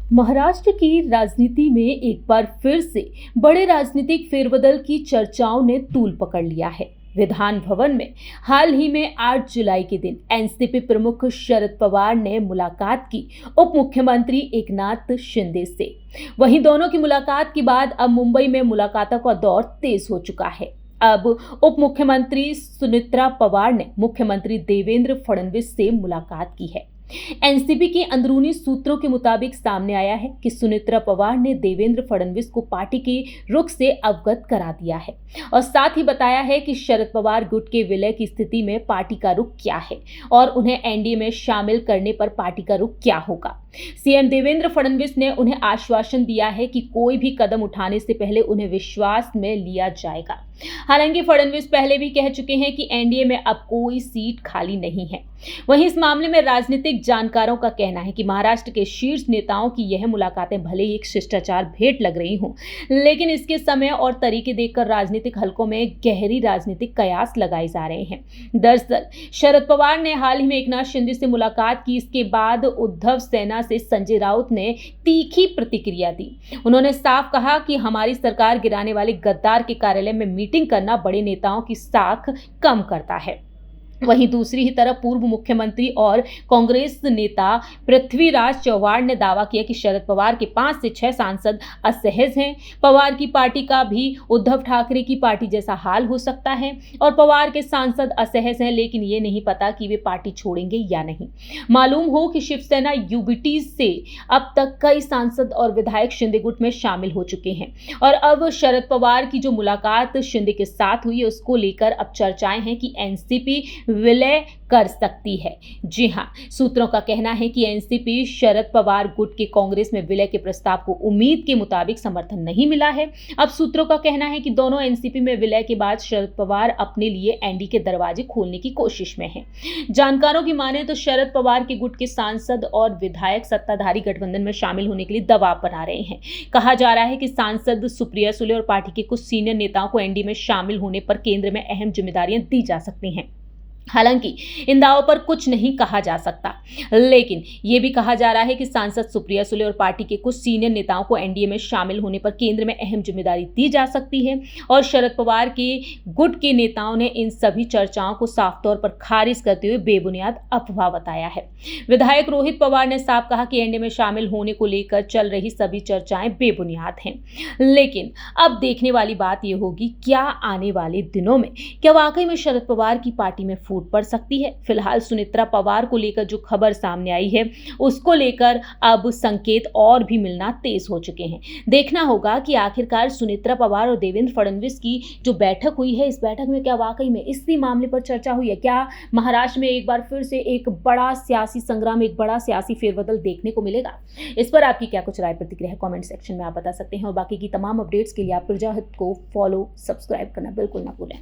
महाराष्ट्र की राजनीति में एक बार फिर से बड़े राजनीतिक फेरबदल की चर्चाओं ने तूल पकड़ लिया है। विधान भवन में हाल ही में 8 जुलाई के दिन एनसीपी प्रमुख शरद पवार ने मुलाकात की उप मुख्यमंत्री एकनाथ शिंदे से। वहीं दोनों की मुलाकात के बाद अब मुंबई में मुलाकातों का दौर तेज हो चुका है। अब उप मुख्यमंत्री सुनेत्रा पवार ने मुख्यमंत्री देवेंद्र फडणवीस से मुलाकात की है। एनसीपी के अंदरूनी सूत्रों के मुताबिक सामने आया है कि सुनेत्रा पवार ने देवेंद्र फडणवीस को पार्टी के रुख से अवगत करा दिया है और साथ ही बताया है कि शरद पवार गुट के विलय की स्थिति में पार्टी का रुख क्या है और उन्हें एनडीए में शामिल करने पर पार्टी का रुख क्या होगा। सीएम देवेंद्र फडणवीस ने उन्हें आश्वासन दिया है कि कोई भी कदम उठाने से पहले उन्हें विश्वास में लिया जाएगा। हालांकि फडणवीस पहले भी कह चुके हैं कि एनडीए में अब कोई सीट खाली नहीं है। वहीं इस मामले में राजनीतिक जानकारों का कहना है कि महाराष्ट्र के शीर्ष नेताओं की यह मुलाकातें भले ही एक शिष्टाचार भेंट लग रही हों, लेकिन इसके समय और तरीके देखकर राजनीतिक हलकों में गहरी राजनीतिक कयास लगाए जा रहे हैं। दरअसल शरद पवार ने हाल ही में एकनाथ शिंदे से मुलाकात की। इसके बाद उद्धव सेना से संजय राउत ने तीखी प्रतिक्रिया दी। उन्होंने साफ कहा कि हमारी सरकार गिराने वाले गद्दार के कार्यालय में मीटिंग करना बड़े नेताओं की साख कम करता है। वहीं दूसरी ही तरफ पूर्व मुख्यमंत्री और कांग्रेस नेता पृथ्वीराज चव्हाण ने दावा किया कि शरद पवार के 5 से 6 सांसद असहज हैं। पवार की पार्टी का भी उद्धव ठाकरे की पार्टी जैसा हाल हो सकता है और पवार के सांसद असहज हैं, लेकिन ये नहीं पता कि वे पार्टी छोड़ेंगे या नहीं। मालूम हो कि शिवसेना यूबीटी से अब तक कई सांसद और विधायक शिंदे गुट में शामिल हो चुके हैं और अब शरद पवार की जो मुलाकात शिंदे के साथ हुई है उसको लेकर अब चर्चाएं हैं कि एनसीपी विलय कर सकती है। जी हां, सूत्रों का कहना है कि एनसीपी शरद पवार गुट के कांग्रेस में विलय के प्रस्ताव को उम्मीद के मुताबिक समर्थन नहीं मिला है। अब सूत्रों का कहना है कि दोनों एनसीपी में विलय के बाद शरद पवार अपने लिए एनडीए के दरवाजे खोलने की कोशिश में हैं। जानकारों की माने तो शरद पवार के गुट के सांसद और विधायक सत्ताधारी गठबंधन में शामिल होने के लिए दबाव बना रहे हैं। कहा जा रहा है कि सांसद सुप्रिया सुले और पार्टी के कुछ सीनियर नेताओं को एनडीए में शामिल होने पर केंद्र में अहम जिम्मेदारियां दी जा सकती हैं। हालांकि इन दावों पर कुछ नहीं कहा जा सकता, लेकिन यह भी कहा जा रहा है कि सांसद सुप्रिया सुले और पार्टी के कुछ सीनियर नेताओं को एनडीए में शामिल होने पर केंद्र में अहम जिम्मेदारी दी जा सकती है और शरद पवार के गुट के नेताओं ने इन सभी चर्चाओं को साफ तौर पर खारिज करते हुए बेबुनियाद अफवाह बताया है। विधायक रोहित पवार ने साफ कहा कि एनडीए में शामिल होने को लेकर चल रही सभी चर्चाएं बेबुनियाद हैं। लेकिन अब देखने वाली बात यह होगी क्या आने वाले दिनों में क्या वाकई में शरद पवार की पार्टी में पड़ सकती है। फिलहाल सुनेत्रा पवार को लेकर जो खबर सामने आई है उसको लेकर अब संकेत और भी मिलना तेज हो चुके हैं। देखना होगा कि आखिरकार सुनेत्रा पवार और देवेंद्र फडणवीस की जो बैठक हुई है, इस बैठक में क्या वाकई में इसी मामले पर चर्चा हुई है। क्या महाराष्ट्र में एक बार फिर से एक बड़ा सियासी संग्राम, एक बड़ा सियासी फेरबदल देखने को मिलेगा? इस पर आपकी क्या कुछ राय प्रतिक्रिया है, कमेंट सेक्शन में आप बता सकते हैं और बाकी की तमाम अपडेट्स के लिए आप प्रजा हित को फॉलो सब्सक्राइब करना बिल्कुल ना भूलें।